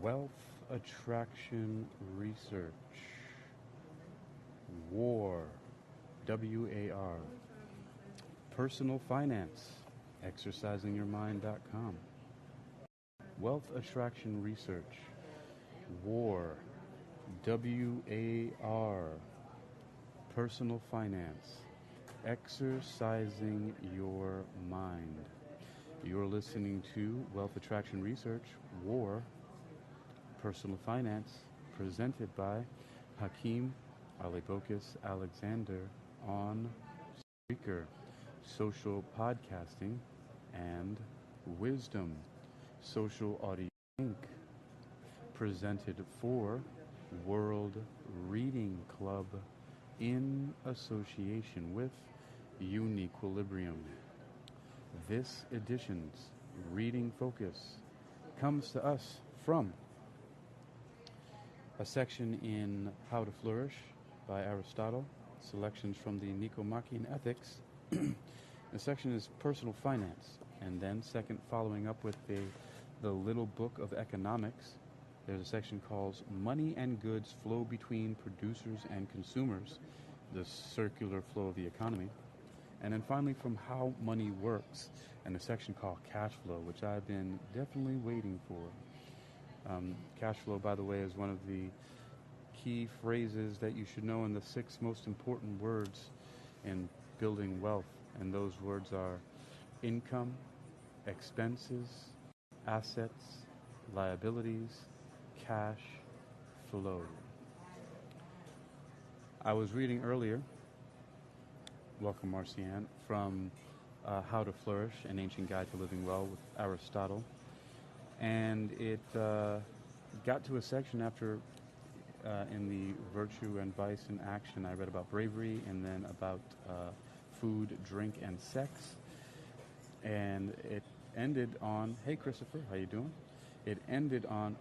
Wealth attraction research. WAR. WAR. Personal finance. Exercisingyourmind.com. Wealth attraction research. WAR. WAR. Personal finance. Exercising your mind. You're listening to Wealth Attraction Research, WAR, Personal Finance, presented by Hakeem Alibokis Alexander on Spreaker, Social Podcasting, and Wisdom, Social Audio Inc., presented for World Reading Club in association with Uniquilibrium. This edition's reading focus comes to us from a section in How to Flourish by Aristotle, selections from the Nicomachean Ethics. The section is Personal Finance, and then second, following up with the Little Book of Economics, there's a section called Money and Goods Flow Between Producers and Consumers, the circular flow of the economy. And then finally, from How Money Works, and a section called Cash Flow, which I've been definitely waiting for. Cash flow, by the way, is one of the key phrases that you should know in the 6 most important words in building wealth. And those words are income, expenses, assets, liabilities, cash flow. I was reading earlier, welcome Marcianne, from How to Flourish, an Ancient Guide to Living Well with Aristotle. And it got to a section after, in the Virtue and Vice in Action, I read about bravery and then about food, drink, and sex. And it ended on, hey Christopher, how you doing? It ended on,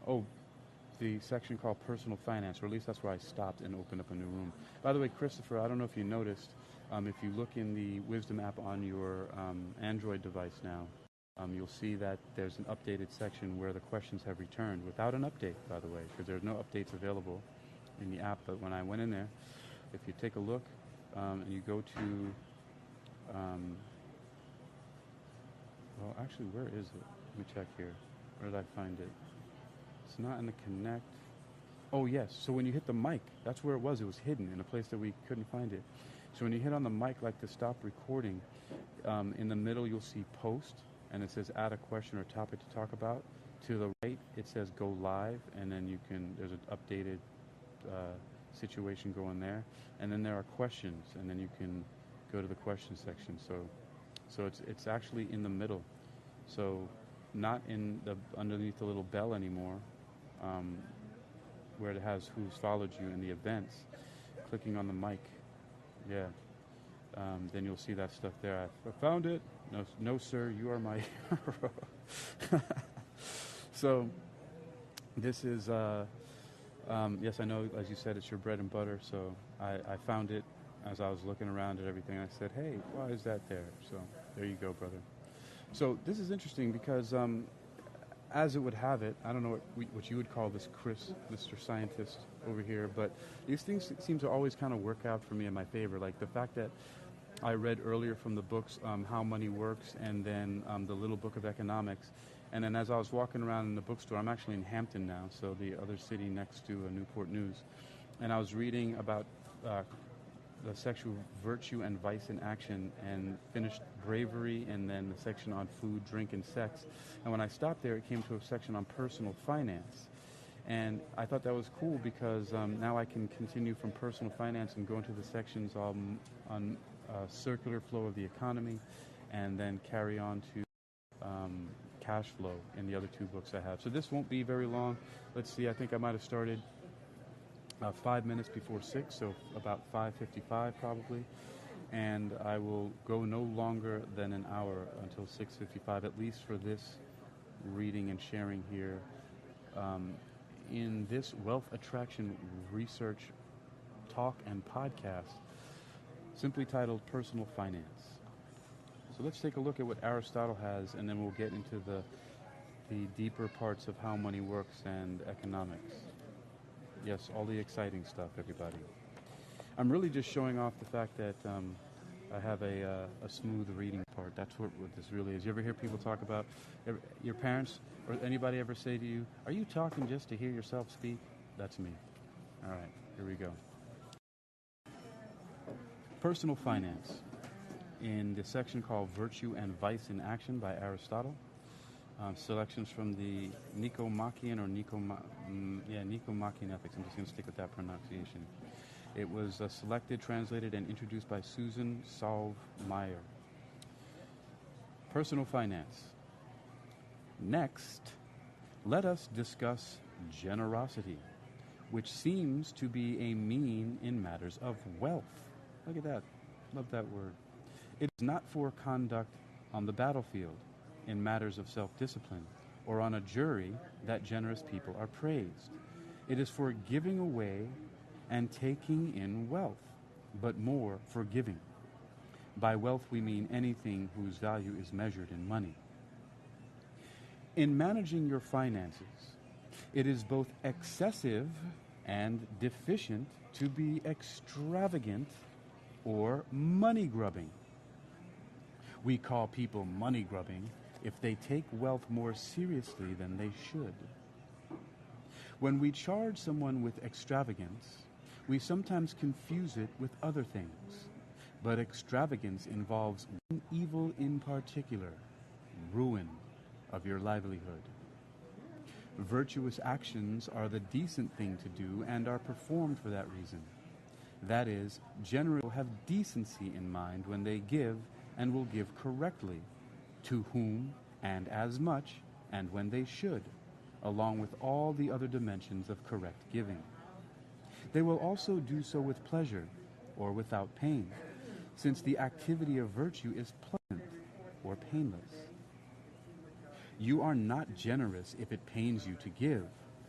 the section called Personal Finance, or at least that's where I stopped and opened up a new room. By the way, Christopher, I don't know if you noticed, if you look in the Wisdom app on your Android device now, you'll see that there's an updated section where the questions have returned without an update, by the way, because there's no updates available in the app. But when I went in there, if you take a look and you go to, well, actually, where is it? Let me check here. Where did I find it? It's not in the Connect. Oh, yes. So when you hit the mic, that's where it was. It was hidden in a place that we couldn't find it. So when you hit on the mic, like to stop recording, in the middle you'll see post, and it says add a question or topic to talk about. To the right, it says go live, and then there's an updated situation going there. And then there are questions, and then you can go to the question section. So it's actually in the middle. So not in underneath the little bell anymore, where it has who's followed you in the events. Clicking on the mic, yeah. Then you'll see that stuff there. I found it. No, sir, you are my hero. So this is, yes, I know, as you said, it's your bread and butter. So I found it as I was looking around at everything. I said, hey, why is that there? So there you go, brother. So this is interesting because, as it would have it, I don't know what you would call this, Chris, Mr. Scientist over here, but these things seem to always kind of work out for me in my favor. Like the fact that I read earlier from the books How Money Works, and then the Little Book of Economics. And then as I was walking around in the bookstore, I'm actually in Hampton now, so the other city next to Newport News, and I was reading about the sexual virtue and vice in action, and finished bravery, and then the section on food, drink, and sex. And when I stopped there, it came to a section on personal finance. And I thought that was cool because now I can continue from personal finance and go into the sections on circular flow of the economy, and then carry on to cash flow in the other 2 books I have. So this won't be very long. Let's see, I think I might have started 5 minutes before 6, so about 5:55 probably, and I will go no longer than an hour until 6:55, at least for this reading and sharing here in this Wealth Attraction Research talk and podcast, simply titled Personal Finance. So let's take a look at what Aristotle has, and then we'll get into the the deeper parts of how money works and economics. Yes, all the exciting stuff, everybody. I'm really just showing off the fact that I have a smooth reading part. That's what this really is. You ever hear people talk about, your parents or anybody ever say to you, "Are you talking just to hear yourself speak?" That's me. All right, here we go. Personal finance, in the section called Virtue and Vice in Action by Aristotle. Selections from the Nicomachean Nicomachean Ethics. I'm just going to stick with that pronunciation. It was selected, translated, and introduced by Susan Salve Meyer. Personal finance. Next, let us discuss generosity, which seems to be a mean in matters of wealth. Look at that. Love that word. It is not for conduct on the battlefield, in matters of self-discipline, or on a jury that generous people are praised. It is for giving away and taking in wealth, but more for giving. By wealth we mean anything whose value is measured in money. In managing your finances, it is both excessive and deficient to be extravagant or money-grubbing. We call people money-grubbing if they take wealth more seriously than they should. When we charge someone with extravagance, we sometimes confuse it with other things. But extravagance involves one evil in particular, ruin of your livelihood. Virtuous actions are the decent thing to do and are performed for that reason. That is, generally have decency in mind when they give and will give correctly, to whom and as much, and when they should, along with all the other dimensions of correct giving. They will also do so with pleasure or without pain, since the activity of virtue is pleasant or painless. You are not generous if it pains you to give,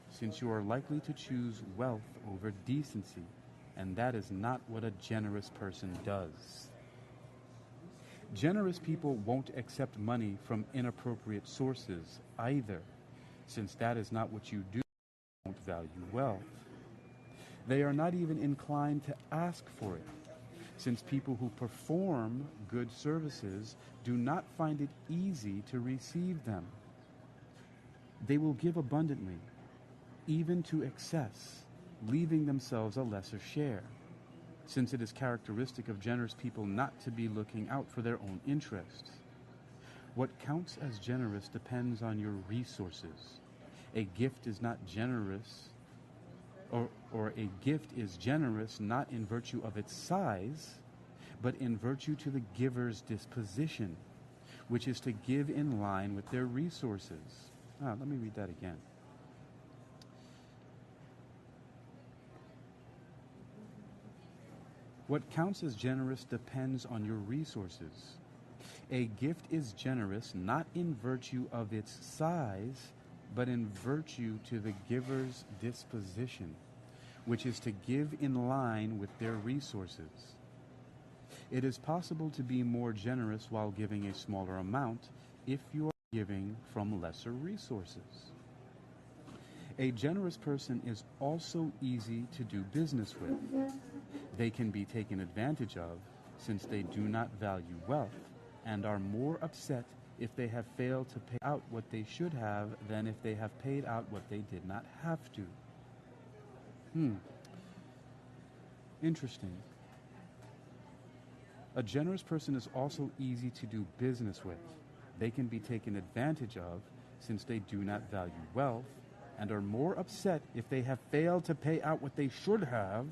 since you are likely to choose wealth over decency, and that is not what a generous person does. Generous people won't accept money from inappropriate sources either, since that is not what you do. You won't value wealth. They are not even inclined to ask for it, since people who perform good services do not find it easy to receive them. They will give abundantly, even to excess, leaving themselves a lesser share, since it is characteristic of generous people not to be looking out for their own interests. What counts as generous depends on your resources. A gift is not generous, or a gift is generous not in virtue of its size, but in virtue to the giver's disposition, which is to give in line with their resources. Let me read that again. What counts as generous depends on your resources. A gift is generous not in virtue of its size, but in virtue to the giver's disposition, which is to give in line with their resources. It is possible to be more generous while giving a smaller amount if you are giving from lesser resources. A generous person is also easy to do business with. They can be taken advantage of since they do not value wealth and are more upset if they have failed to pay out what they should have than if they have paid out what they did not have to. Interesting. A generous person is also easy to do business with. They can be taken advantage of since they do not value wealth and are more upset if they have failed to pay out what they should have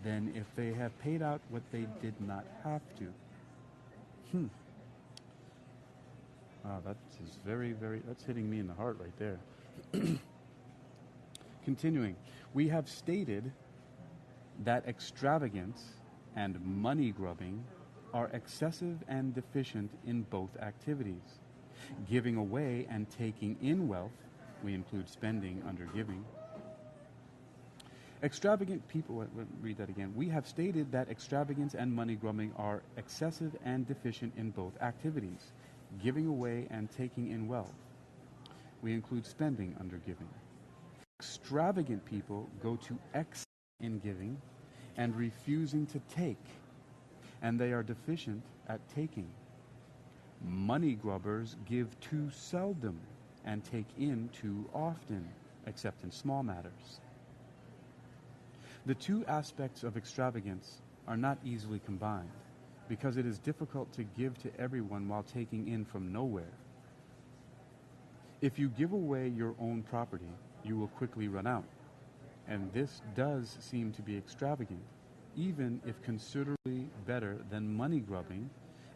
than if they have paid out what they did not have to. That is that's hitting me in the heart right there. Continuing, we have stated that extravagance and money grubbing are excessive and deficient in both activities. Giving away and taking in wealth, we include spending under giving. Extravagant people, read that again. We have stated that extravagance and money grubbing are excessive and deficient in both activities, giving away and taking in wealth. we include spending under giving. Extravagant people go to excess in giving and refusing to take, and they are deficient at taking. Money grubbers give too seldom and take in too often, except in small matters. The two aspects of extravagance are not easily combined, because it is difficult to give to everyone while taking in from nowhere. If you give away your own property, you will quickly run out, and this does seem to be extravagant. Even if considerably better than money grubbing,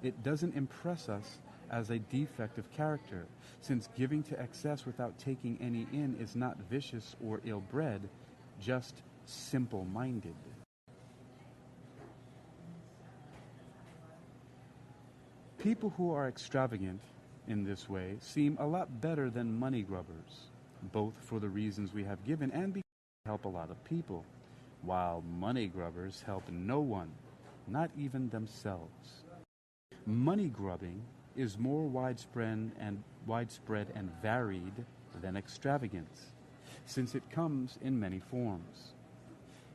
it doesn't impress us as a defect of character, since giving to excess without taking any in is not vicious or ill-bred, just simple-minded. People who are extravagant in this way seem a lot better than money grubbers, both for the reasons we have given and because they help a lot of people, while money grubbers help no one, not even themselves. Money grubbing is more widespread and varied than extravagance, since it comes in many forms.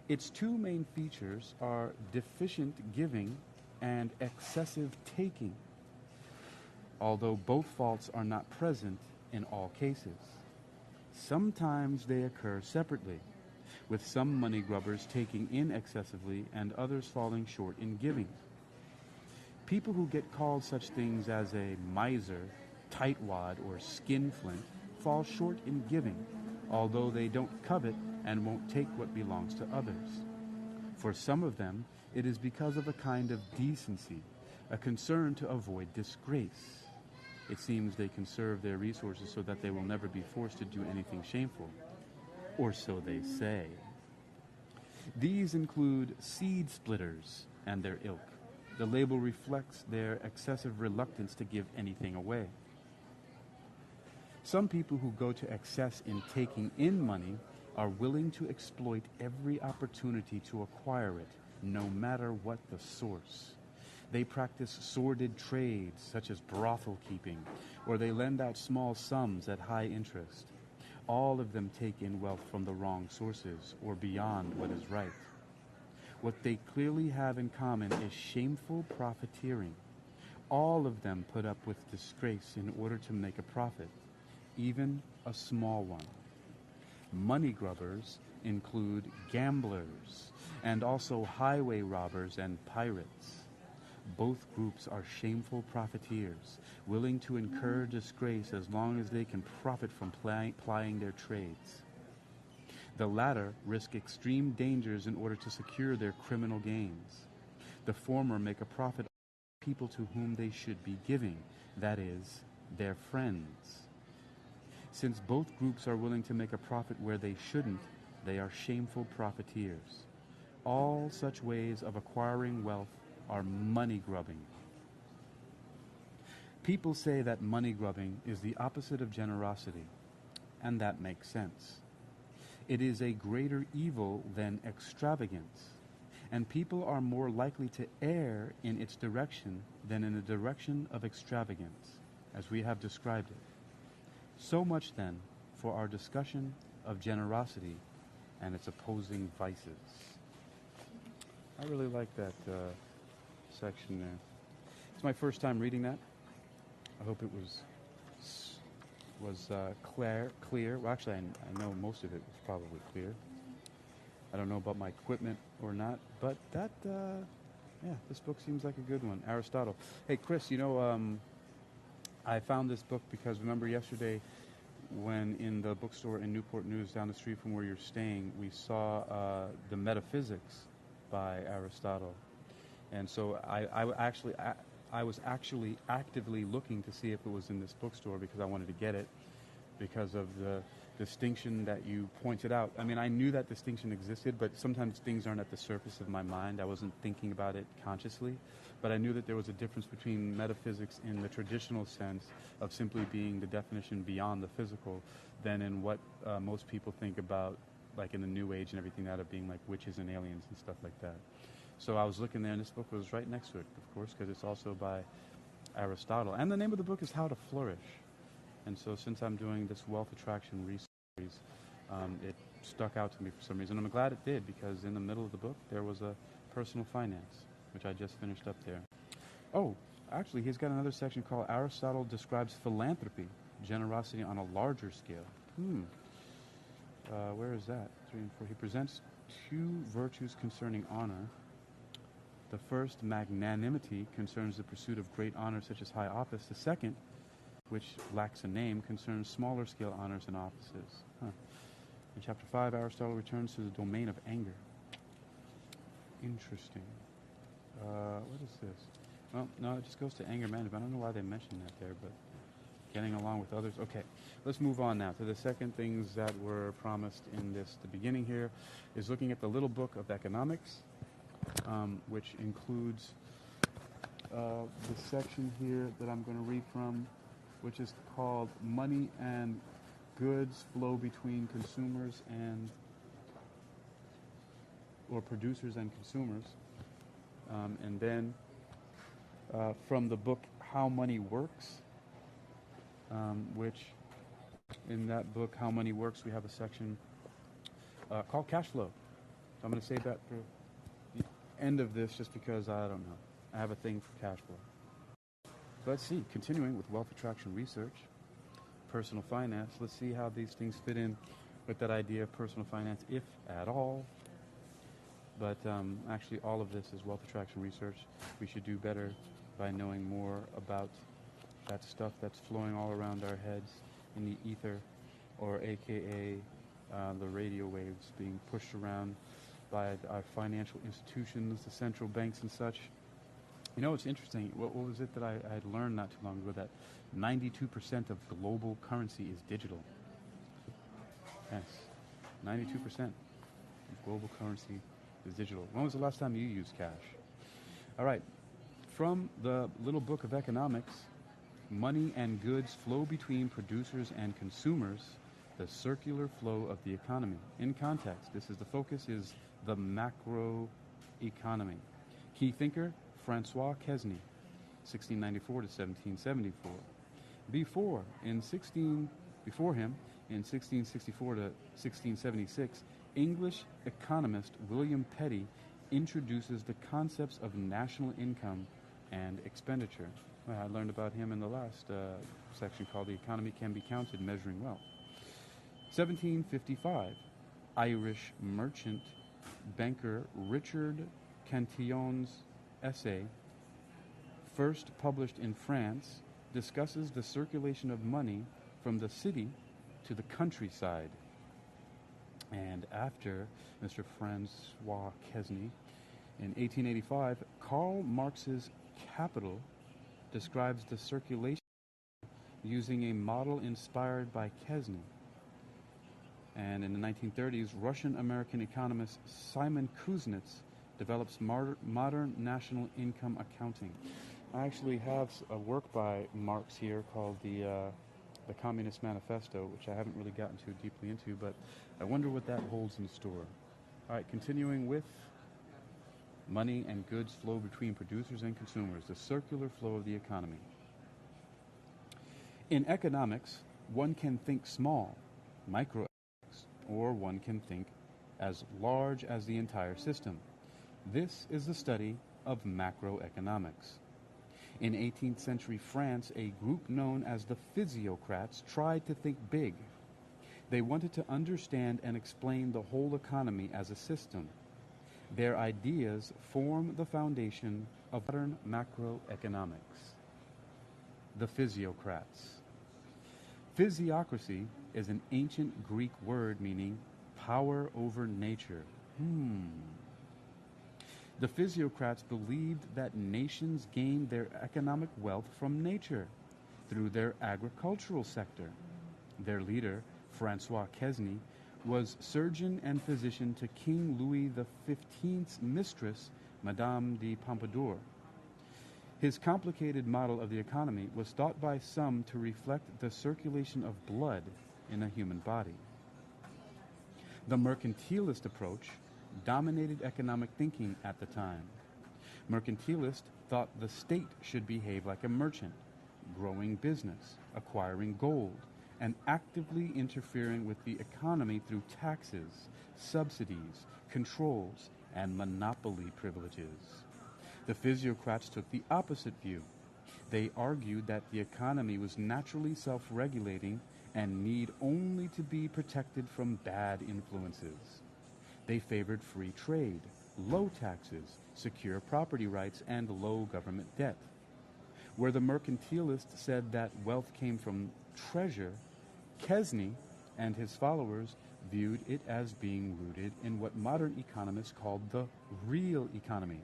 Its two main features are deficient giving and excessive taking, although both faults are not present in all cases. Sometimes they occur separately, with some money grubbers taking in excessively and others falling short in giving. People who get called such things as a miser, tightwad, or skinflint fall short in giving, although they don't covet and won't take what belongs to others. For some of them, it is because of a kind of decency, a concern to avoid disgrace. It seems they conserve their resources so that they will never be forced to do anything shameful, or so they say. These include seed splitters and their ilk. The label reflects their excessive reluctance to give anything away. Some people who go to excess in taking in money are willing to exploit every opportunity to acquire it, no matter what the source. They practice sordid trades such as brothel keeping, or they lend out small sums at high interest. All of them take in wealth from the wrong sources or beyond what is right. What they clearly have in common is shameful profiteering. All of them put up with disgrace in order to make a profit, even a small one. Money grubbers include gamblers and also highway robbers and pirates. Both groups are shameful profiteers, willing to incur disgrace as long as they can profit from plying their trades. The latter risk extreme dangers in order to secure their criminal gains. The former make a profit on people to whom they should be giving, that is, their friends. Since both groups are willing to make a profit where they shouldn't, they are shameful profiteers. All such ways of acquiring wealth are money grubbing. People say that money grubbing is the opposite of generosity, and that makes sense. It is a greater evil than extravagance, and people are more likely to err in its direction than in the direction of extravagance, as we have described it. So much, then, for our discussion of generosity and its opposing vices. I really like that section there. It's my first time reading that. I hope it was clear. Well, actually, I know most of it was probably clear. I don't know about my equipment or not, but that, this book seems like a good one. Aristotle. Hey, Chris, I found this book because remember yesterday when in the bookstore in Newport News down the street from where you're staying, we saw the Metaphysics by Aristotle. And so I was actually actively looking to see if it was in this bookstore because I wanted to get it because of the distinction that you pointed out. I mean, I knew that distinction existed, but sometimes things aren't at the surface of my mind. I wasn't thinking about it consciously, but I knew that there was a difference between metaphysics in the traditional sense of simply being the definition beyond the physical than in what most people think about, like in the New Age and everything, that of being like witches and aliens and stuff like that. So I was looking there, and this book was right next to it, of course, because it's also by Aristotle. And the name of the book is How to Flourish. And so since I'm doing this wealth attraction research, it stuck out to me for some reason. I'm glad it did, because in the middle of the book there was a personal finance, which I just finished up there. Oh, actually, he's got another section called Aristotle describes philanthropy, generosity on a larger scale. Where is that? 3 and 4. He presents 2 virtues concerning honor. The first, magnanimity, concerns the pursuit of great honor such as high office. The second, which lacks a name, concerns smaller scale honors and offices. In chapter 5, Aristotle returns to the domain of anger. Interesting. What is this? Well, no, it just goes to anger management. I don't know why they mentioned that there, but getting along with others. Okay, let's move on now to the second things that were promised in the beginning here, is looking at the little book of economics, which includes the section here that I'm going to read from, which is called Money and Goods Flow Between Consumers or Producers and Consumers. And then from the book How Money Works, which in that book, How Money Works, we have a section called Cash Flow. So I'm going to save that for the end of this just because I don't know. I have a thing for cash flow. So let's see, continuing with wealth attraction research, personal finance, let's see how these things fit in with that idea of personal finance, if at all. But actually all of this is wealth attraction research. We should do better by knowing more about that stuff that's flowing all around our heads in the ether, or AKA the radio waves being pushed around by our financial institutions, the central banks and such. You know, it's interesting. What was it that I had learned not too long ago? That 92% of global currency is digital. Yes, 92% of global currency is digital. When was the last time you used cash? All right. From the little book of economics, money and goods flow between producers and consumers, the circular flow of the economy. In context, the focus is the macro economy. Key thinker, Francois Quesnay, 1694 to 1774. Before him, in 1664 to 1676, English economist William Petty introduces the concepts of national income and expenditure. Well, I learned about him in the last section called The Economy Can Be Counted, Measuring Wealth. 1755, Irish merchant banker Richard Cantillon's essay, first published in France, discusses the circulation of money from the city to the countryside. And after Mr. Francois Quesnay, in 1885, Karl Marx's Capital describes the circulation using a model inspired by Quesnay. And in the 1930s, Russian-American economist Simon Kuznets develops modern national income accounting. I actually have a work by Marx here called the Communist Manifesto, which I haven't really gotten too deeply into, but I wonder what that holds in store. All right, continuing with money and goods flow between producers and consumers, the circular flow of the economy. In economics, one can think small, microeconomics, or one can think as large as the entire system. This is the study of macroeconomics. In 18th century France, a group known as the physiocrats tried to think big. They wanted to understand and explain the whole economy as a system. Their ideas form the foundation of modern macroeconomics. The physiocrats. Physiocracy is an ancient Greek word meaning power over nature. The physiocrats believed that nations gained their economic wealth from nature through their agricultural sector. Their leader, Francois Quesnay, was surgeon and physician to King Louis XV's mistress, Madame de Pompadour. His complicated model of the economy was thought by some to reflect the circulation of blood in a human body. The mercantilist approach dominated economic thinking at the time. Mercantilists thought the state should behave like a merchant, growing business, acquiring gold, and actively interfering with the economy through taxes, subsidies, controls, and monopoly privileges. The physiocrats took the opposite view. They argued that the economy was naturally self-regulating and need only to be protected from bad influences. They favored free trade, low taxes, secure property rights, and low government debt. Where the mercantilist said that wealth came from treasure, Kesney and his followers viewed it as being rooted in what modern economists called the real economy,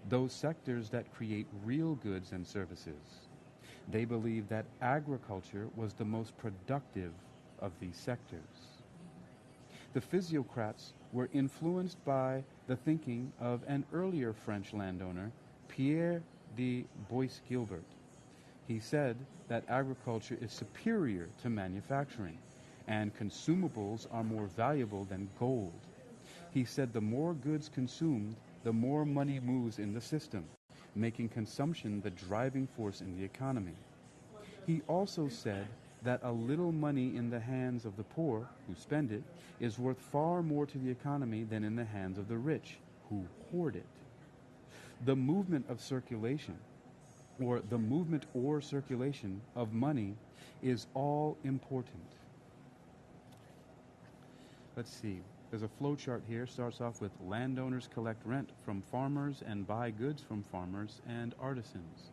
those sectors that create real goods and services. They believed that agriculture was the most productive of these sectors. The physiocrats were influenced by the thinking of an earlier French landowner, Pierre de Bois-Guilbert. He said that agriculture is superior to manufacturing, and consumables are more valuable than gold. He said the more goods consumed, the more money moves in the system, making consumption the driving force in the economy. He also said that a little money in the hands of the poor, who spend it, is worth far more to the economy than in the hands of the rich, who hoard it. The movement of circulation, or the movement or circulation of money, is all important. Let's see. There's a flow chart here. Starts off with landowners collect rent from farmers and buy goods from farmers and artisans.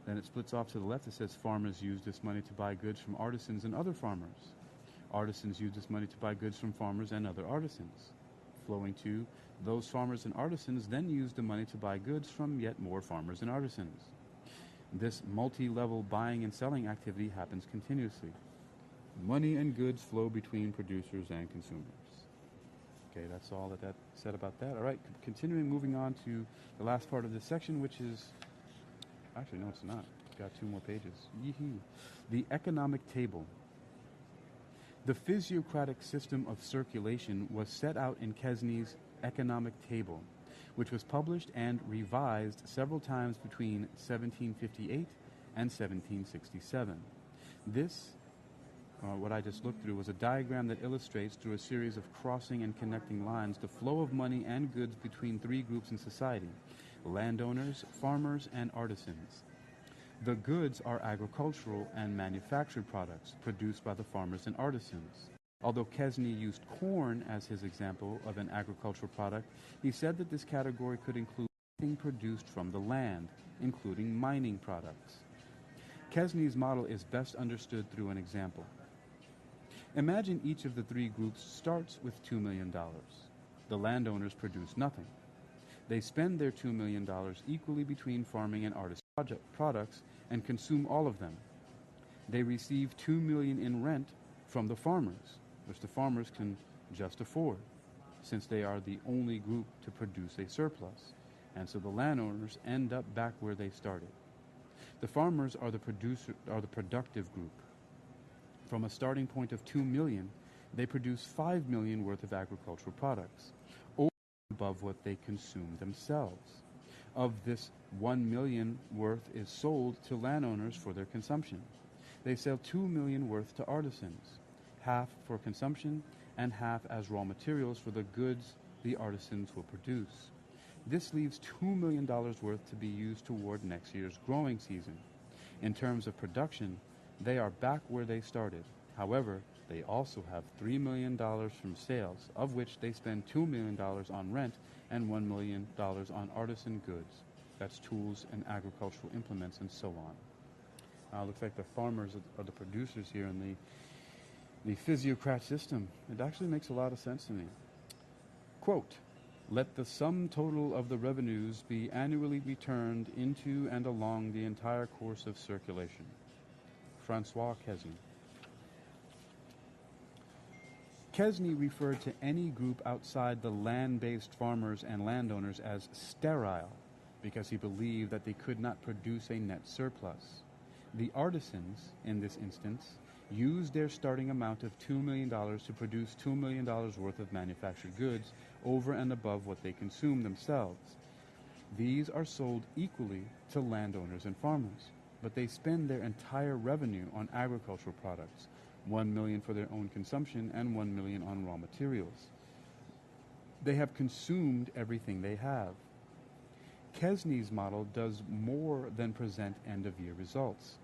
Then it splits off to the left. It says farmers use this money to buy goods from artisans and other farmers. Artisans use this money to buy goods from farmers and other artisans. Flowing to those farmers and artisans then use the money to buy goods from yet more farmers and artisans. This multi-level buying and selling activity happens continuously. Money and goods flow between producers and consumers. Okay, that's all that said about that. All right, continuing, moving on to the last part of this section, which is... Actually, no, it's not. It's got 2 more pages. Yee-hee. The economic table. The physiocratic system of circulation was set out in Kesney's economic table, which was published and revised several times between 1758 and 1767. This, what I just looked through, was a diagram that illustrates, through a series of crossing and connecting lines, the flow of money and goods between 3 groups in society: landowners, farmers, and artisans. The goods are agricultural and manufactured products produced by the farmers and artisans. Although Kesney used corn as his example of an agricultural product, he said that this category could include anything produced from the land, including mining products. Kesney's model is best understood through an example. Imagine each of the 3 groups starts with $2 million. The landowners produce nothing. They spend their $2 million equally between farming and artisan products and consume all of them. They receive $2 million in rent from the farmers, which the farmers can just afford, since they are the only group to produce a surplus, and so the landowners end up back where they started. The farmers are the productive group. From a starting point of $2 million, they produce $5 million worth of agricultural products, over and above what they consume themselves. Of this, $1 million worth is sold to landowners for their consumption. They sell $2 million worth to artisans, half for consumption and half as raw materials for the goods the artisans will produce. This leaves $2 million worth to be used toward next year's growing season. In terms of production, they are back where they started. However, they also have $3 million from sales, of which they spend $2 million on rent and $1 million on artisan goods. That's tools and agricultural implements and so on. Looks like the farmers are the producers here in the physiocrat system. It actually makes a lot of sense to me. Quote, "Let the sum total of the revenues be annually returned into and along the entire course of circulation." Francois Kesney. Kesney referred to any group outside the land-based farmers and landowners as sterile, because he believed that they could not produce a net surplus. The artisans, in this instance, used their starting amount of $2 million to produce $2 million worth of manufactured goods over and above what they consume themselves. These are sold equally to landowners and farmers. but they spend their entire revenue on agricultural products, 1 million for their own consumption and 1 million on raw materials. They have consumed everything they have. Kesney's model does more than present end-of-year results.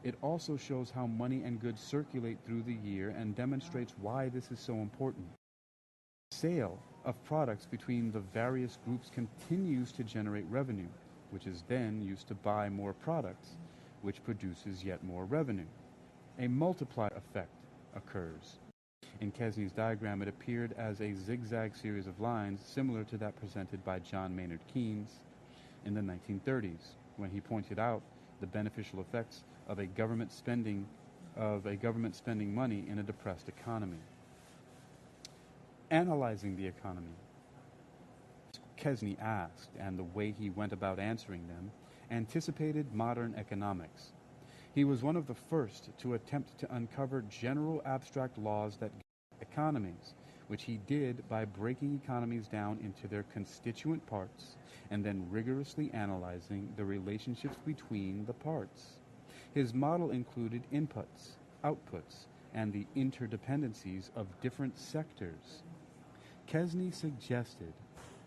It also shows how money and goods circulate through the year and demonstrates why this is so important. Sale of products between the various groups continues to generate revenue, which is then used to buy more products, which produces yet more revenue. A multiply effect occurs. In Kesney's diagram, it appeared as a zigzag series of lines similar to that presented by John Maynard Keynes in the 1930s, when he pointed out the beneficial effects of a government spending money in a depressed economy. Analyzing the economy, Kesney asked, and the way he went about answering them, anticipated modern economics. He was one of the first to attempt to uncover general abstract laws that govern economies, which he did by breaking economies down into their constituent parts and then rigorously analyzing the relationships between the parts. His model included inputs, outputs, and the interdependencies of different sectors. Kesney suggested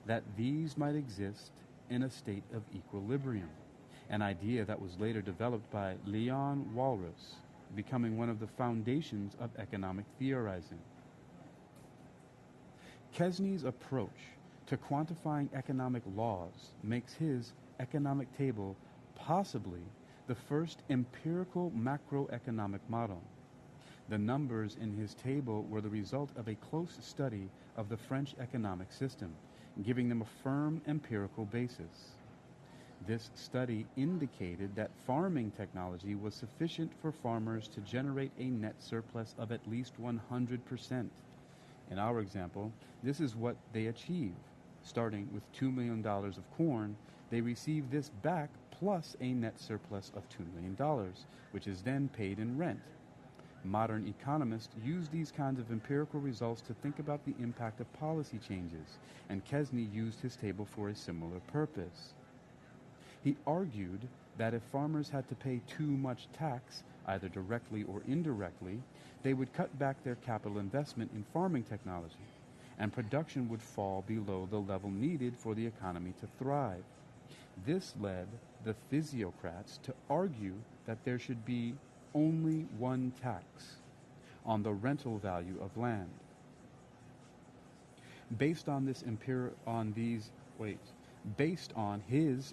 that these might exist in a state of equilibrium, an idea that was later developed by Leon Walras, becoming one of the foundations of economic theorizing. Kesney's approach to quantifying economic laws makes his economic table possibly the first empirical macroeconomic model. The numbers in his table were the result of a close study of the French economic system, giving them a firm empirical basis. This study indicated that farming technology was sufficient for farmers to generate a net surplus of at least 100%. In our example, this is what they achieve. Starting with $2 million of corn, they receive this back plus a net surplus of $2 million, which is then paid in rent. Modern economists use these kinds of empirical results to think about the impact of policy changes, and Kesney used his table for a similar purpose. He argued that if farmers had to pay too much tax, either directly or indirectly, they would cut back their capital investment in farming technology, and production would fall below the level needed for the economy to thrive. This led the physiocrats to argue that there should be only one tax on the rental value of land. Based on his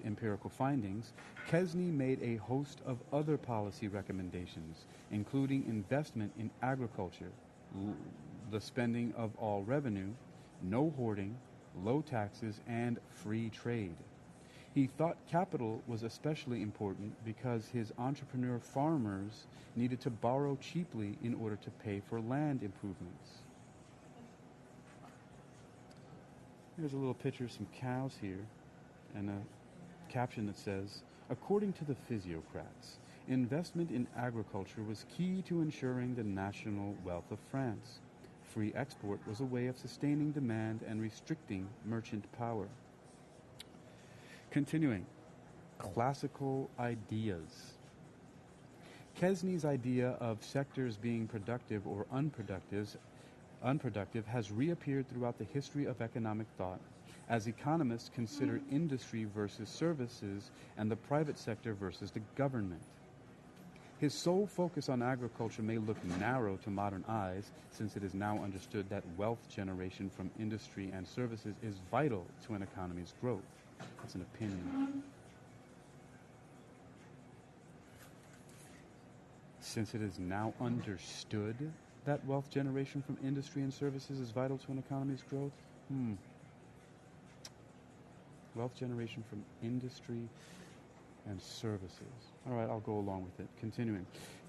empirical findings, Kesney made a host of other policy recommendations, including investment in agriculture, the spending of all revenue, no hoarding, low taxes, and free trade. He thought capital was especially important because his entrepreneur farmers needed to borrow cheaply in order to pay for land improvements. Here's a little picture of some cows here and a caption that says, "According to the physiocrats, investment in agriculture was key to ensuring the national wealth of France. Free export was a way of sustaining demand and restricting merchant power." Continuing, classical ideas. Kesney's idea of sectors being productive or unproductive has reappeared throughout the history of economic thought as economists consider industry versus services and the private sector versus the government. His sole focus on agriculture may look narrow to modern eyes, since it is now understood that wealth generation from industry and services is vital to an economy's growth. That's an opinion. Since it is now understood that wealth generation from industry and services is vital to an economy's growth? Wealth generation from industry and services. All right, I'll go along with it. Continuing.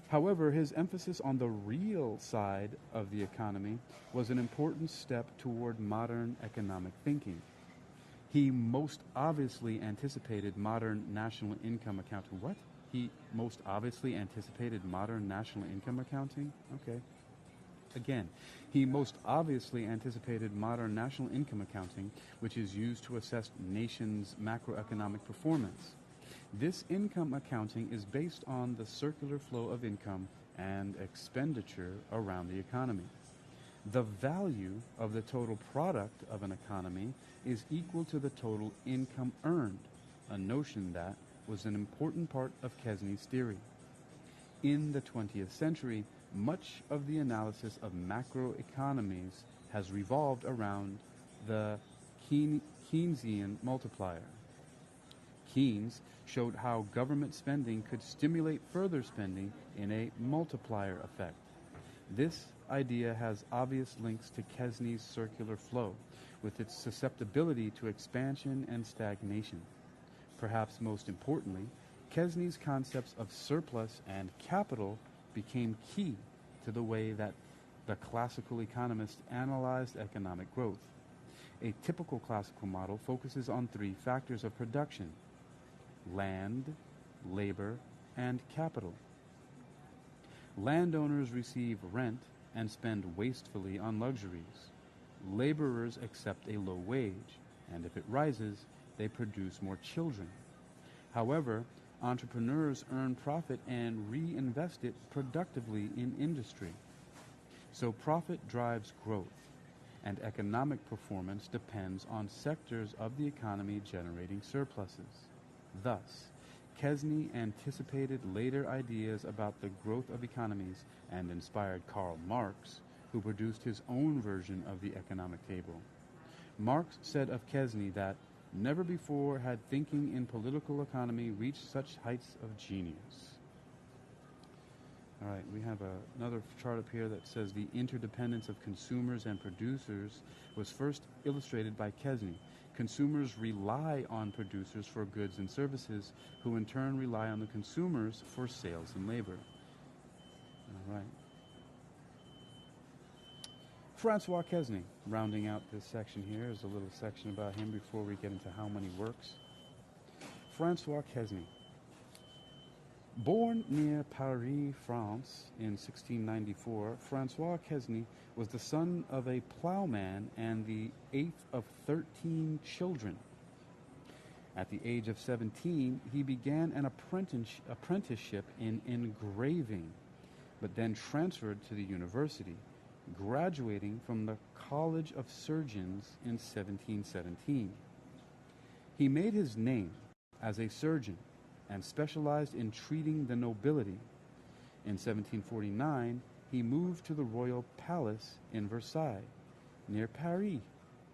However, his emphasis on the real side of the economy was an important step toward modern economic thinking. He most obviously anticipated modern national income accounting. What? He most obviously anticipated modern national income accounting? Okay. Again, he most obviously anticipated modern national income accounting, which is used to assess nations' macroeconomic performance. This income accounting is based on the circular flow of income and expenditure around the economy. The value of the total product of an economy is equal to the total income earned, a notion that was an important part of Kesney's theory. In the 20th century, much of the analysis of macroeconomies has revolved around the Keynesian multiplier. Keynes showed how government spending could stimulate further spending in a multiplier effect. This idea has obvious links to Kesney's circular flow, with its susceptibility to expansion and stagnation. Perhaps most importantly, Kesney's concepts of surplus and capital became key to the way that the classical economists analyzed economic growth. A typical classical model focuses on three factors of production: land, labor, and capital. Landowners receive rent and spend wastefully on luxuries. Laborers accept a low wage, and if it rises, they produce more children. However, entrepreneurs earn profit and reinvest it productively in industry. So profit drives growth, and economic performance depends on sectors of the economy generating surpluses. Thus, Kesney anticipated later ideas about the growth of economies and inspired Karl Marx, who produced his own version of the economic table. Marx said of Kesney that never before had thinking in political economy reached such heights of genius. All right, we have another chart up here that says the interdependence of consumers and producers was first illustrated by Kesney. Consumers rely on producers for goods and services, who in turn rely on the consumers for sales and labor. All right. Francois Kesney, rounding out this section here, is a little section about him before we get into how many works. Francois Kesney. Born near Paris, France, in 1694, Francois Kesney was the son of a plowman and the eighth of 13 children. At the age of 17, he began an apprenticeship in engraving, but then transferred to the university, graduating from the College of Surgeons in 1717. He made his name as a surgeon and specialized in treating the nobility. In 1749, he moved to the royal palace in Versailles, near Paris,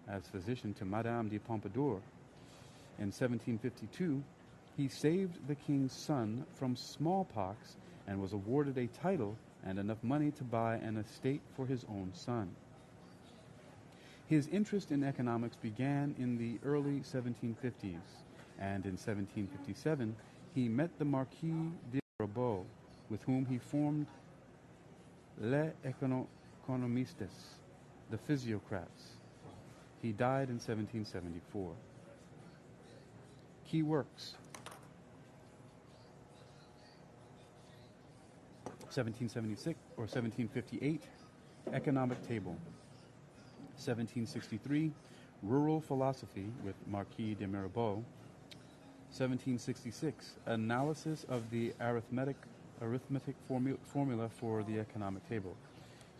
as physician to Madame de Pompadour. In 1752, he saved the king's son from smallpox and was awarded a title and enough money to buy an estate for his own son. His interest in economics began in the early 1750s, and in 1757, he met the Marquis de Mirabeau, with whom he formed Les Économistes, the Physiocrats. He died in 1774. Key works: 1776 or 1758, Economic Table. 1763, Rural Philosophy with Marquis de Mirabeau. 1766, Analysis of the arithmetic formula for the economic table.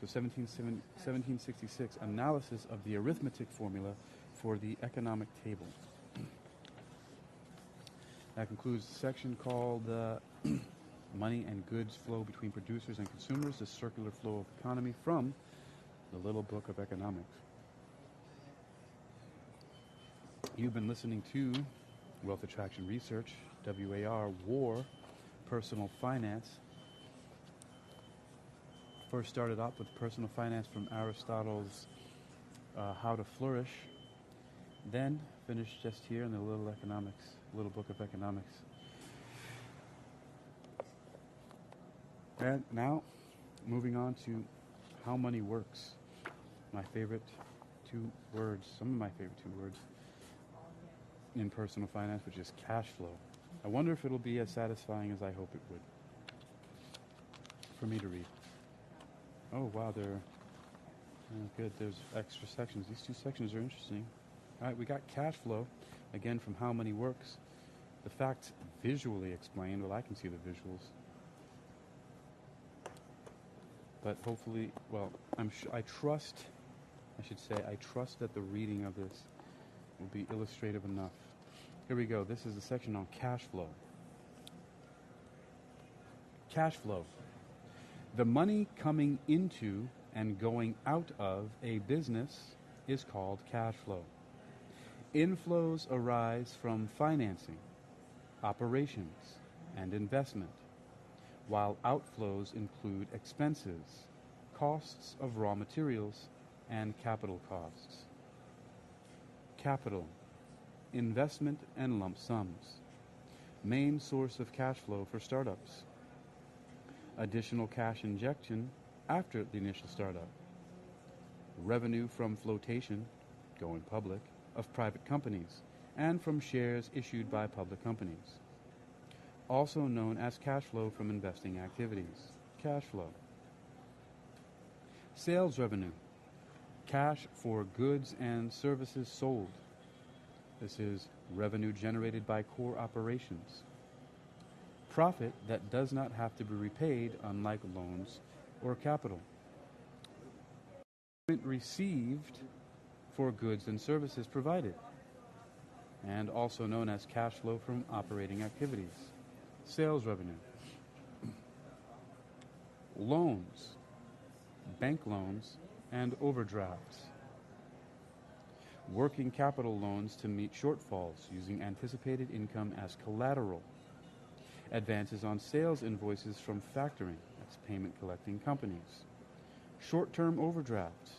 So 1766, Analysis of the arithmetic formula for the economic table. That concludes the section called Money and Goods Flow Between Producers and Consumers, the Circular Flow of Economy, from the Little Book of Economics. You've been listening to Wealth Attraction Research, WAR, WAR, Personal Finance. First started off with personal finance from Aristotle's How to Flourish. Then finished just here in the Little Book of Economics. And now, moving on to how money works. My favorite two words, some of my favorite two words in personal finance, which is cash flow. I wonder if it'll be as satisfying as I hope it would for me to read. Oh, wow, good. There's extra sections. These two sections are interesting. All right, we got cash flow, again, from How Money Works. The facts visually explained, well, I can see the visuals. But hopefully, well, I trust that the reading of this will be illustrative enough. Here we go. This is the section on cash flow. Cash flow. The money coming into and going out of a business is called cash flow. Inflows arise from financing, operations, and investment, while outflows include expenses, costs of raw materials, and capital costs. Capital, investment and lump sums. Main source of cash flow for startups. Additional cash injection after the initial startup. Revenue from flotation, going public, of private companies, and from shares issued by public companies. Also known as cash flow from investing activities. Cash flow. Sales revenue. Cash for goods and services sold. This is revenue generated by core operations. Profit that does not have to be repaid, unlike loans or capital. Payment received for goods and services provided, and also known as cash flow from operating activities. Sales revenue. Loans, bank loans, and overdrafts. Working capital loans to meet shortfalls using anticipated income as collateral. Advances on sales invoices from factoring, that's payment collecting companies. Short-term overdrafts,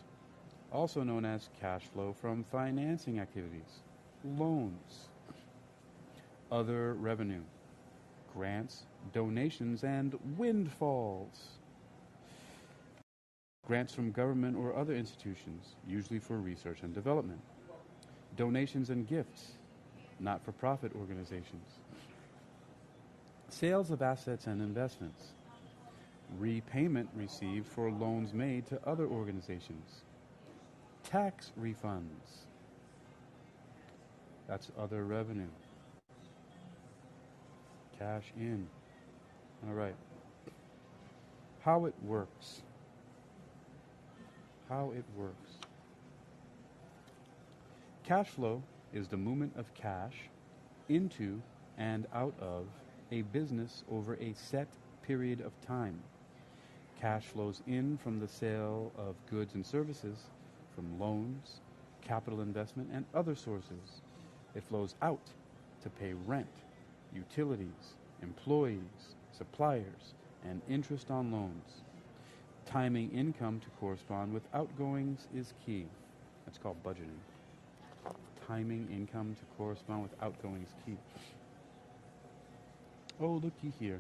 also known as cash flow from financing activities. Loans. Other revenue. Grants, donations, and windfalls. Grants from government or other institutions, usually for research and development. Donations and gifts, not-for-profit organizations. Sales of assets and investments. Repayment received for loans made to other organizations. Tax refunds. That's other revenue. Cash in. All right. How it works. How it works. Cash flow is the movement of cash into and out of a business over a set period of time. Cash flows in from the sale of goods and services, from loans, capital investment, and other sources. It flows out to pay rent, utilities, employees, suppliers, and interest on loans. Timing income to correspond with outgoings is key. That's called budgeting. Timing income to correspond with outgoings is key. Oh, looky here.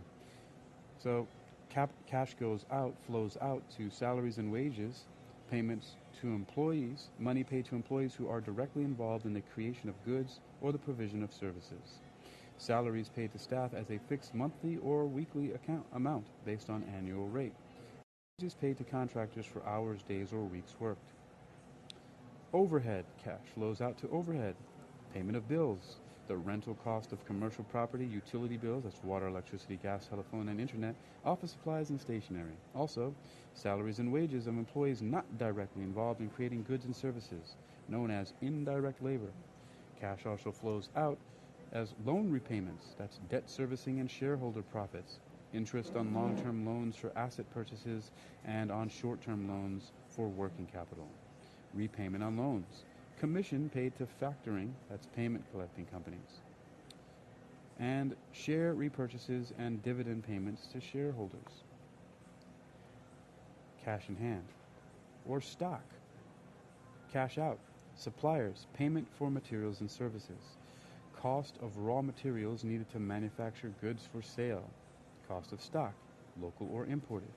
So cash goes out, flows out to salaries and wages, payments to employees, money paid to employees who are directly involved in the creation of goods or the provision of services. Salaries paid to staff as a fixed monthly or weekly amount based on annual rate. Wages paid to contractors for hours, days, or weeks worked. Overhead cash flows out to overhead, payment of bills, the rental cost of commercial property, utility bills, that's water, electricity, gas, telephone, and internet, office supplies, and stationery. Also, salaries and wages of employees not directly involved in creating goods and services, known as indirect labor. Cash also flows out as loan repayments, that's debt servicing and shareholder profits, interest on long-term loans for asset purchases, and on short-term loans for working capital. Repayment on loans. Commission paid to factoring, that's payment collecting companies. And share repurchases and dividend payments to shareholders. Cash in hand. Or stock. Cash out. Suppliers, payment for materials and services. Cost of raw materials needed to manufacture goods for sale. Cost of stock, local or imported.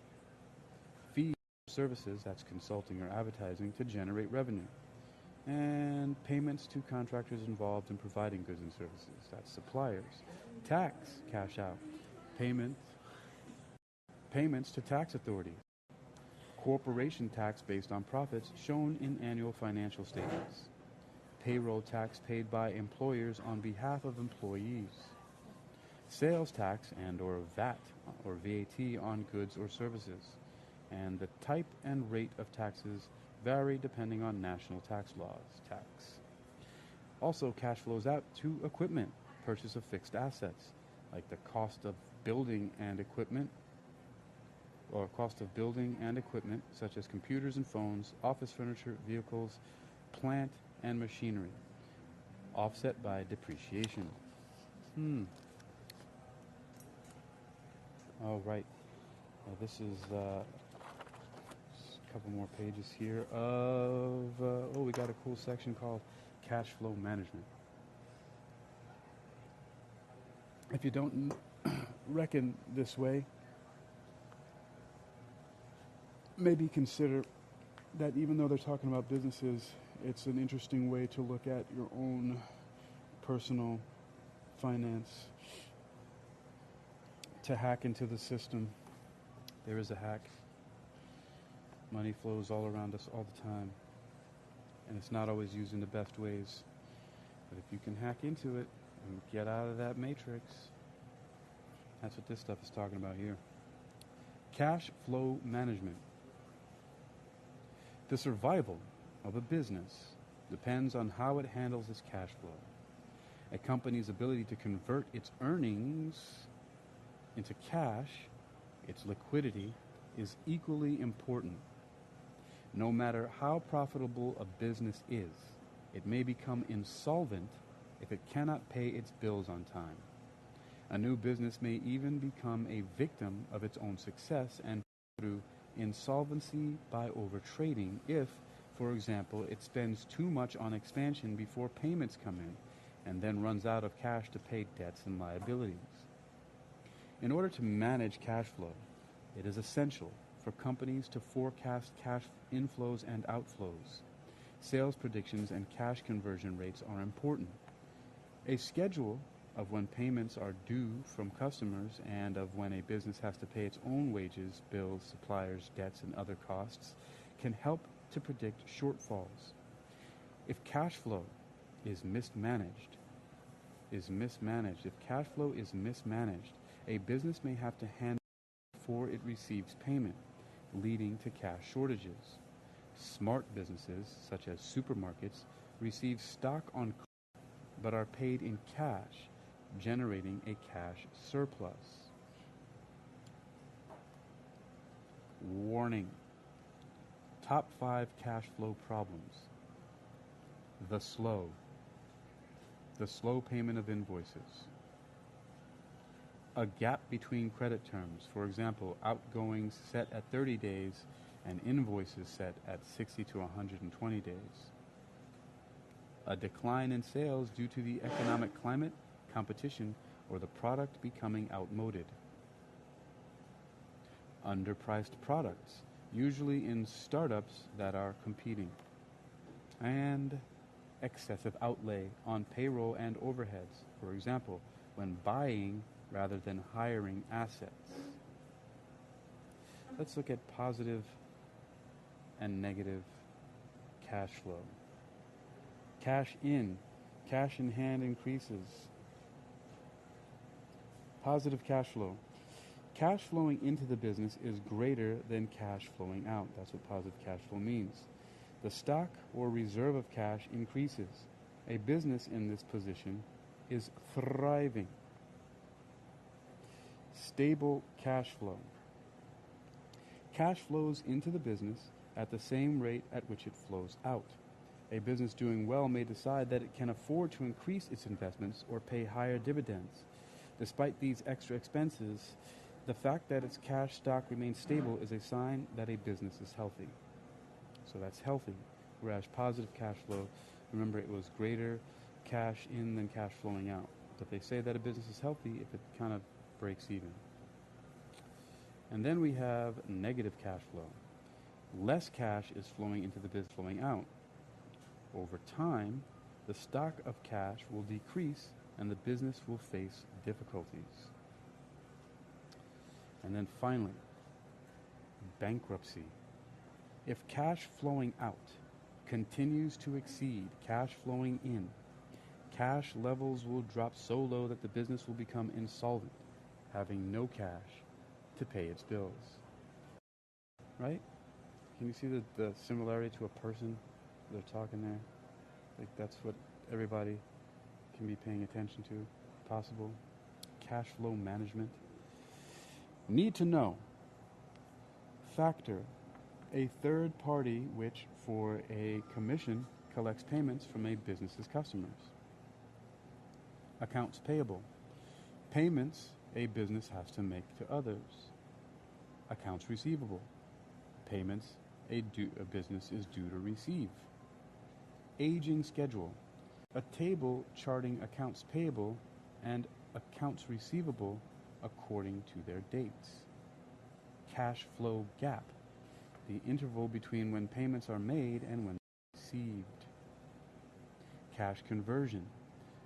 Fees for services, that's consulting or advertising, to generate revenue. And payments to contractors involved in providing goods and services, that's suppliers. Tax, cash out. Payments to tax authorities. Corporation tax based on profits shown in annual financial statements. Payroll tax paid by employers on behalf of employees. sales tax and or VAT or VAT on goods or services, and the type and rate of taxes vary depending on national tax laws. Also, cash flows out to equipment, purchase of fixed assets, like the cost of building and equipment, or cost of building and equipment, such as computers and phones, office furniture, vehicles, plant, and machinery, offset by depreciation. All right. This is a couple more pages here of, we got a cool section called cash flow management. If you don't reckon this way, maybe consider that even though they're talking about businesses, it's an interesting way to look at your own personal finance, to hack into the system. There is a hack. Money flows all around us all the time, and it's not always used in the best ways. But if you can hack into it and get out of that matrix, that's what this stuff is talking about here. Cash flow management. The survival of a business depends on how it handles its cash flow. A company's ability to convert its earnings into cash, its liquidity, is equally important. No matter how profitable a business is, it may become insolvent if it cannot pay its bills on time. A new business may even become a victim of its own success and through insolvency by overtrading if, for example, it spends too much on expansion before payments come in and then runs out of cash to pay debts and liabilities. In order to manage cash flow, it is essential for companies to forecast cash inflows and outflows. Sales predictions and cash conversion rates are important. A schedule of when payments are due from customers and of when a business has to pay its own wages, bills, suppliers, debts, and other costs can help to predict shortfalls. If cash flow is mismanaged, a business may have to handle before it receives payment, leading to cash shortages. Smart businesses, such as supermarkets, receive stock on credit but are paid in cash, generating a cash surplus. Warning. Top 5 cash flow problems. The slow payment of invoices. A gap between credit terms, for example, outgoings set at 30 days and invoices set at 60 to 120 days. A decline in sales due to the economic climate, competition, or the product becoming outmoded. Underpriced products, usually in startups that are competing. And excessive outlay on payroll and overheads, for example, when buying rather than hiring assets. Let's look at positive and negative cash flow. Cash in hand increases. Positive cash flow. Cash flowing into the business is greater than cash flowing out. That's what positive cash flow means. The stock or reserve of cash increases. A business in this position is thriving. Stable cash flow. Cash flows into the business at the same rate at which it flows out. A business doing well may decide that it can afford to increase its investments or pay higher dividends. Despite these extra expenses, the fact that its cash stock remains stable is a sign that a business is healthy. So that's healthy. Whereas positive cash flow, remember, it was greater cash in than cash flowing out. But they say that a business is healthy if it kind of breaks even. And then we have negative cash flow. Less cash is flowing into the business, flowing out. Over time, the stock of cash will decrease and the business will face difficulties. And then finally, bankruptcy. If cash flowing out continues to exceed cash flowing in, Cash levels will drop so low that the business will become insolvent, having no cash to pay its bills. Right? Can you see the similarity to a person? They're talking there. Like that's what everybody can be paying attention to. Possible. Cash flow management. Need to know. Factor. A third party which, for a commission, collects payments from a business's customers. Accounts payable. Payments a business has to make to others. Accounts receivable. Payments a business is due to receive. Aging schedule. A table charting accounts payable and accounts receivable according to their dates. Cash flow gap. The interval between when payments are made and when received. Cash conversion.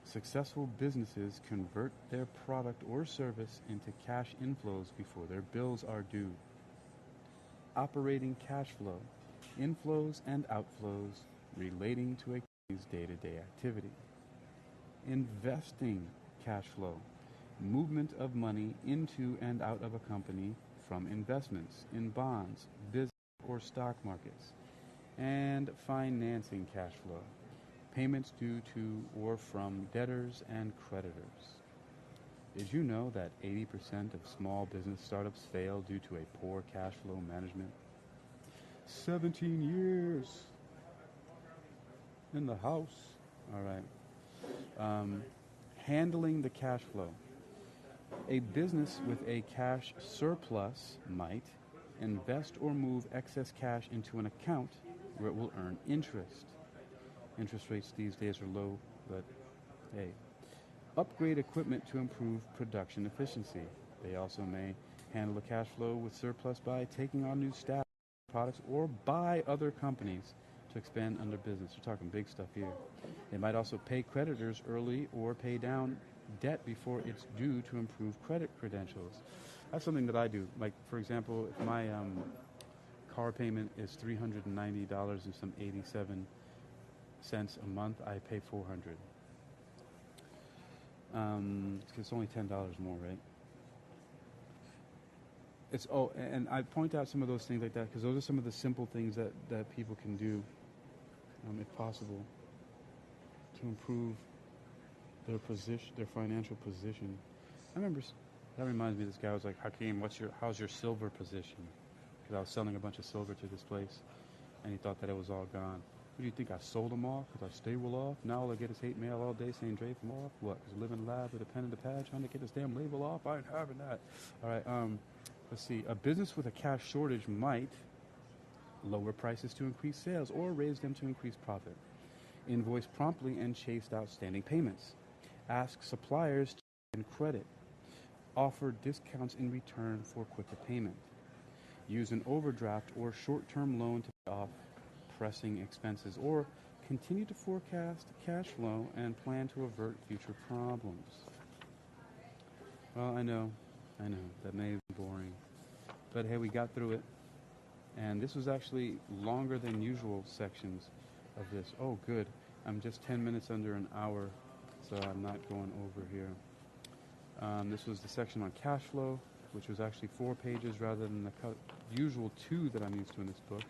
Successful businesses convert their product or service into cash inflows before their bills are due. Operating cash flow. Inflows and outflows relating to a company's day-to-day activity. Investing cash flow. Movement of money into and out of a company from investments in bonds, business or stock markets. And financing cash flow. Payments due to or from debtors and creditors. Did you know that 80% of small business startups fail due to a poor cash flow management? 17 years in the house. All right. Handling the cash flow. A business with a cash surplus might invest or move excess cash into an account where it will earn interest. Interest rates these days are low, but hey. Upgrade equipment to improve production efficiency. They also may handle the cash flow with surplus by taking on new staff, products, or buy other companies to expand under business. We're talking big stuff here. They might also pay creditors early or pay down debt before it's due to improve credit credentials. That's something that I do. Like, for example, if my car payment is $390 and some 87 cents a month, I pay $400. It's only $10 more, right? And I point out some of those things like that because those are some of the simple things that people can do, if possible, to improve their position, their financial position. I remember that reminds me. This guy was like, "Hakeem, how's your silver position?" Because I was selling a bunch of silver to this place, and he thought that it was all gone. What do you think? I sold them off because I stay well off? Now all I get is hate mail all day saying Dre from off. What? Because I live in a lab with a pen and a pad trying to get this damn label off? I ain't having that. All right. Let's see. A business with a cash shortage might lower prices to increase sales or raise them to increase profit. Invoice promptly and chase outstanding payments. Ask suppliers to extend credit. Offer discounts in return for quicker payment. Use an overdraft or short-term loan to pay off pressing expenses, or continue to forecast cash flow and plan to avert future problems. Well, I know, that may be boring, but hey, we got through it, and this was actually longer than usual sections of this. Oh, good. I'm just 10 minutes under an hour, so I'm not going over here. This was the section on cash flow, which was actually 4 pages rather than the usual 2 that I'm used to in this book.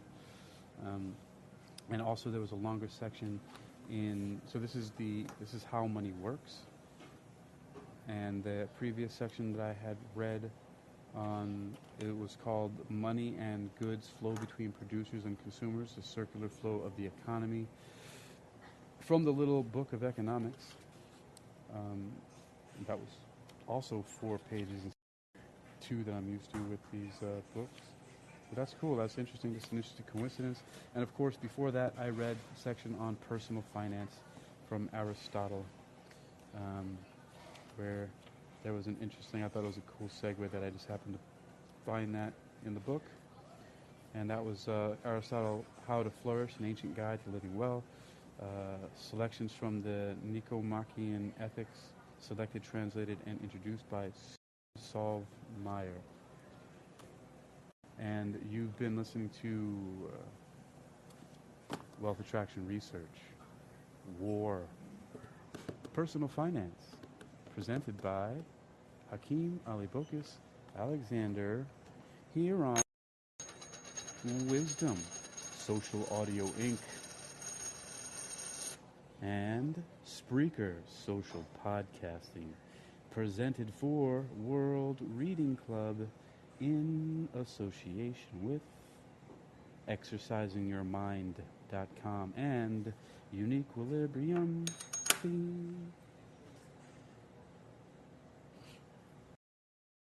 And also there was a longer section so this is how money works. And the previous section that I had read on, it was called Money and Goods Flow Between Producers and Consumers, the Circular Flow of the Economy, from the Little Book of Economics. That was also 4 pages, 2 that I'm used to with these books. But that's cool. That's interesting. Just an interesting coincidence. And of course, before that, I read a section on personal finance from Aristotle, where there was an interesting, I thought it was a cool segue that I just happened to find that in the book. And that was Aristotle, How to Flourish, an Ancient Guide to Living Well. Selections from the Nicomachean Ethics, selected, translated, and introduced by Solve Meyer. And you've been listening to Wealth Attraction Research, War, Personal Finance, presented by Hakeem Alibokis Alexander, here on Wisdom, Social Audio Inc., and Spreaker Social Podcasting, presented for World Reading Club in association with ExercisingYourMind.com and Uniquilibrium.